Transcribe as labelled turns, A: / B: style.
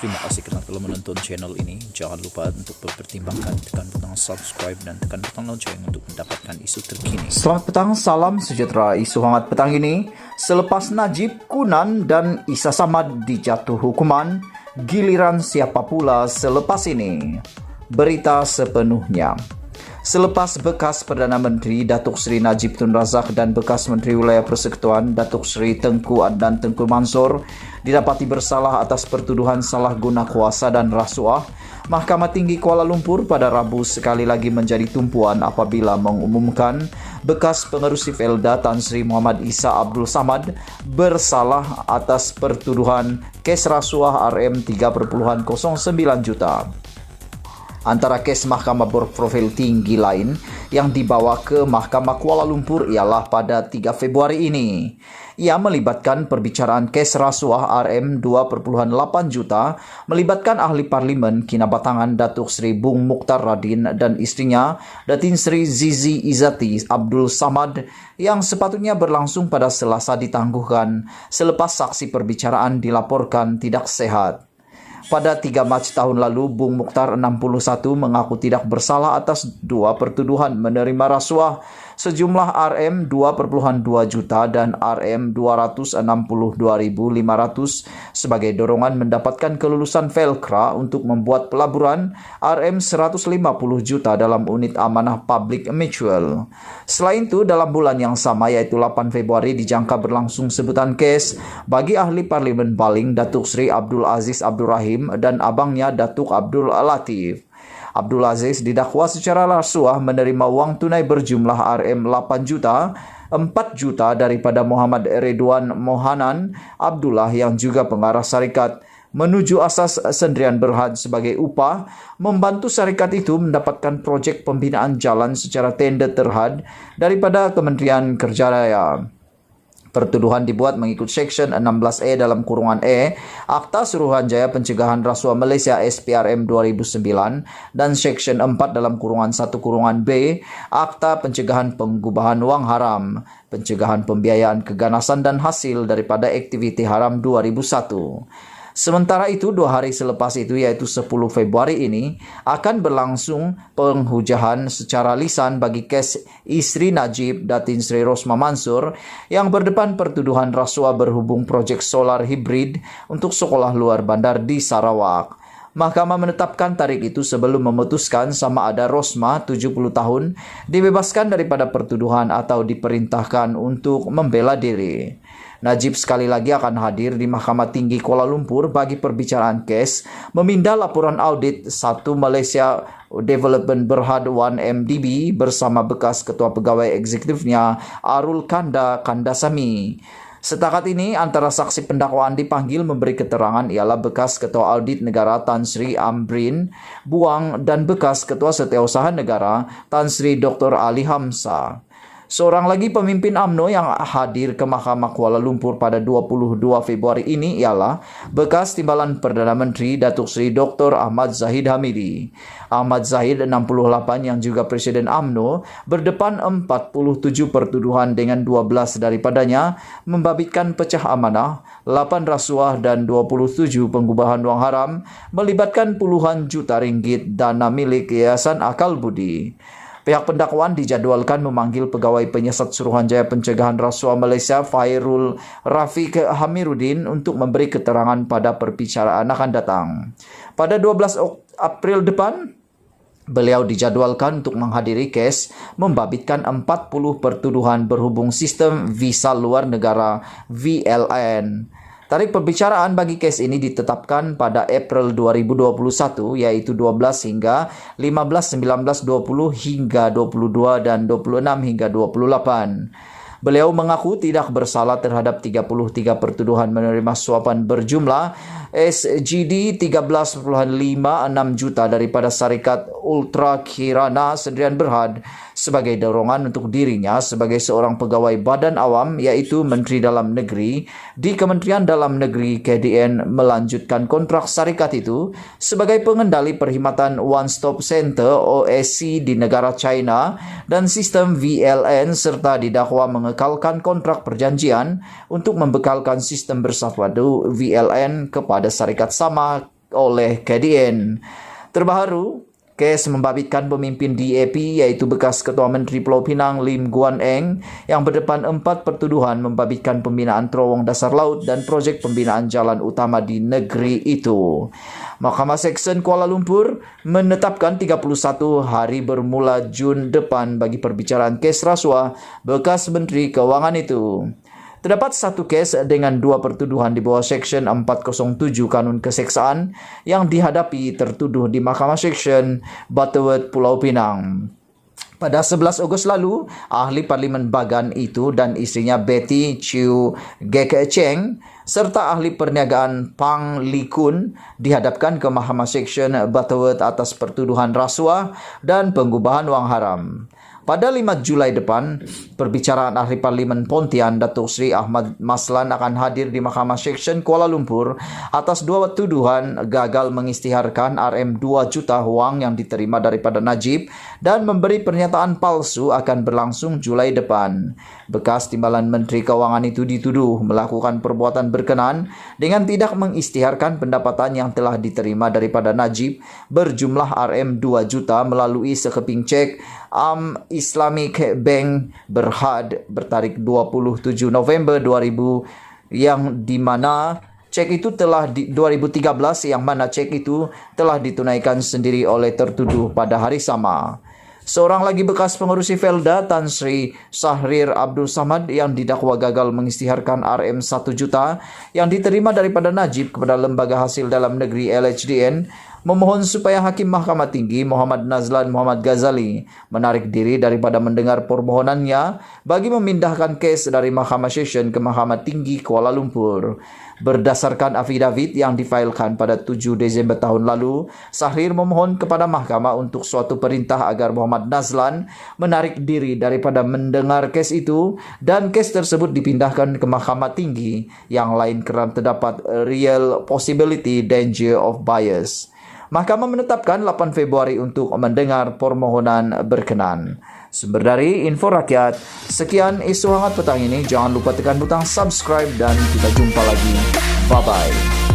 A: Terima kasih kerana telah menonton channel ini. Jangan lupa untuk mempertimbangkan tekan butang subscribe dan tekan butang lonceng untuk mendapatkan isu terkini. Selamat petang, salam sejahtera. Isu hangat petang ini, selepas Najib, Kunan dan Isa Samad dijatuh hukuman, giliran siapa pula selepas ini? Berita sepenuhnya. Selepas bekas Perdana Menteri Datuk Seri Najib Tun Razak dan bekas Menteri Wilayah Persekutuan Datuk Seri Tengku Adnan Tengku Mansor didapati bersalah atas pertuduhan salah guna kuasa dan rasuah, Mahkamah Tinggi Kuala Lumpur pada Rabu sekali lagi menjadi tumpuan apabila mengumumkan bekas pengerusi Felda Tan Sri Muhammad Isa Abdul Samad bersalah atas pertuduhan kes rasuah RM3.09 juta. Antara kes Mahkamah Berprofil Tinggi lain yang dibawa ke Mahkamah Kuala Lumpur ialah pada 3 Februari ini. Ia melibatkan perbicaraan kes rasuah RM2.8 juta melibatkan ahli parlimen Kinabatangan Datuk Seri Bung Mukhtar Radin dan istrinya Datin Seri Zizi Izzati Abdul Samad yang sepatutnya berlangsung pada Selasa ditangguhkan selepas saksi perbicaraan dilaporkan tidak sehat. Pada 3 Mac tahun lalu, Bung Mukhtar 61 mengaku tidak bersalah atas 2 pertuduhan menerima rasuah sejumlah RM2.2 juta dan RM262.500 sebagai dorongan mendapatkan kelulusan Velcra untuk membuat pelaburan RM150 juta dalam unit amanah public mutual. Selain itu, dalam bulan yang sama yaitu 8 Februari dijangka berlangsung sebutan kes bagi ahli parlimen Baling Datuk Seri Abdul Aziz Abdul Rahim dan abangnya Datuk Abdul Latif. Abdul Aziz didakwa secara rasuah menerima wang tunai berjumlah RM8 juta, 4 juta daripada Muhammad Redwan Mohanan Abdullah yang juga pengarah syarikat menuju asas Sendirian Berhad sebagai upah membantu syarikat itu mendapatkan projek pembinaan jalan secara tender terhad daripada Kementerian Kerja Raya. Pertuduhan dibuat mengikut Seksyen 16E dalam kurungan E Akta Suruhanjaya Pencegahan Rasuah Malaysia SPRM 2009 dan Seksyen 4 dalam kurungan 1 kurungan B Akta Pencegahan Pengubahan Wang Haram, Pencegahan Pembiayaan Keganasan dan Hasil daripada Aktiviti Haram 2001. Sementara itu, 2 hari selepas itu yaitu 10 Februari ini akan berlangsung penghujahan secara lisan bagi kes isteri Najib Datin Sri Rosma Mansur yang berdepan pertuduhan rasuah berhubung projek solar hibrid untuk sekolah luar bandar di Sarawak. Mahkamah menetapkan tarikh itu sebelum memutuskan sama ada Rosma 70 tahun dibebaskan daripada pertuduhan atau diperintahkan untuk membela diri. Najib sekali lagi akan hadir di Mahkamah Tinggi Kuala Lumpur bagi perbicaraan kes meminda laporan audit 1 Malaysia Development Berhad 1 MDB bersama bekas Ketua Pegawai Eksekutifnya Arul Kandasamy. Setakat ini, antara saksi pendakwaan dipanggil memberi keterangan ialah bekas Ketua Audit Negara Tan Sri Amrin Buang dan bekas Ketua Setiausaha Negara Tan Sri Dr. Ali Hamzah. Seorang lagi pemimpin UMNO yang hadir ke Mahkamah Kuala Lumpur pada 22 Februari ini ialah bekas Timbalan Perdana Menteri Datuk Seri Dr. Ahmad Zahid Hamidi. Ahmad Zahid 68 yang juga Presiden UMNO berdepan 47 pertuduhan dengan 12 daripadanya membabitkan pecah amanah, 8 rasuah dan 27 pengubahan wang haram melibatkan puluhan juta ringgit dana milik Yayasan Akal Budi. Pihak pendakwaan dijadwalkan memanggil Pegawai Penyiasat Suruhanjaya Pencegahan Rasuah Malaysia Fairul Rafiq Hamiruddin untuk memberi keterangan pada perbicaraan akan datang. Pada 12 April depan, beliau dijadwalkan untuk menghadiri kes membabitkan 40 pertuduhan berhubung sistem visa luar negara VLN. Tarikh perbicaraan bagi kes ini ditetapkan pada April 2021 yaitu 12 hingga 15, 19, 20 hingga 22 dan 26 hingga 28. Beliau mengaku tidak bersalah terhadap 33 pertuduhan menerima suapan berjumlah SGD 13.56 juta daripada Syarikat Ultra Kirana Sendirian Berhad sebagai dorongan untuk dirinya sebagai seorang pegawai badan awam iaitu Menteri Dalam Negeri di Kementerian Dalam Negeri KDN melanjutkan kontrak syarikat itu sebagai pengendali perkhidmatan One Stop Center OSC di negara China dan sistem VLN serta didakwa mengekalkan kontrak perjanjian untuk membekalkan sistem bersatu VLN kepada syarikat sama oleh KDN. Terbaru, kes membabitkan pemimpin DAP yaitu bekas Ketua Menteri Pulau Pinang Lim Guan Eng yang berdepan 4 pertuduhan membabitkan pembinaan terowong dasar laut dan projek pembinaan jalan utama di negeri itu. Mahkamah Seksyen Kuala Lumpur menetapkan 31 hari bermula Jun depan bagi perbicaraan kes rasuah bekas Menteri Keuangan itu. Terdapat satu kes dengan 2 pertuduhan di bawah Seksyen 407 Kanun Keseksaan yang dihadapi tertuduh di Mahkamah Seksyen Butterworth Pulau Pinang. Pada 11 Ogos lalu, ahli Parlimen Bagan itu dan istrinya Betty Chiu Gek Cheng serta ahli perniagaan Pang Li Kun dihadapkan ke Mahkamah Seksyen Butterworth atas pertuduhan rasuah dan pengubahan wang haram. Pada 5 Julai depan, perbicaraan ahli Parlimen Pontian Datuk Seri Ahmad Maslan akan hadir di Mahkamah Seksyen Kuala Lumpur atas 2 tuduhan gagal mengisytiharkan RM 2 juta wang yang diterima daripada Najib dan memberi pernyataan palsu akan berlangsung Julai depan. Bekas Timbalan Menteri Keuangan itu dituduh melakukan perbuatan berkenaan dengan tidak mengisytiharkan pendapatan yang telah diterima daripada Najib berjumlah RM 2 juta melalui sekeping cek Islamic Bank Berhad bertarikh 27 November 2000 yang di mana cek itu telah 2013 yang mana cek itu telah ditunaikan sendiri oleh tertuduh pada hari sama. Seorang lagi bekas pengurusi Felda, Tan Sri Sahrir Abdul Samad yang didakwa gagal mengisytiharkan RM 1 juta yang diterima daripada Najib kepada Lembaga Hasil Dalam Negeri LHDN, memohon supaya Hakim Mahkamah Tinggi Muhammad Nazlan Muhammad Ghazali menarik diri daripada mendengar permohonannya bagi memindahkan kes dari Mahkamah Seksyen ke Mahkamah Tinggi Kuala Lumpur. Berdasarkan afidavit yang difailkan pada 7 Desember tahun lalu, Sahrir memohon kepada mahkamah untuk suatu perintah agar Muhammad Nazlan menarik diri daripada mendengar kes itu dan kes tersebut dipindahkan ke Mahkamah Tinggi yang lain kerana terdapat real possibility danger of bias. Mahkamah menetapkan 8 Februari untuk mendengar permohonan berkenan. Sumber dari Info Rakyat. Sekian isu hangat petang ini. Jangan lupa tekan butang subscribe dan kita jumpa lagi. Bye-bye.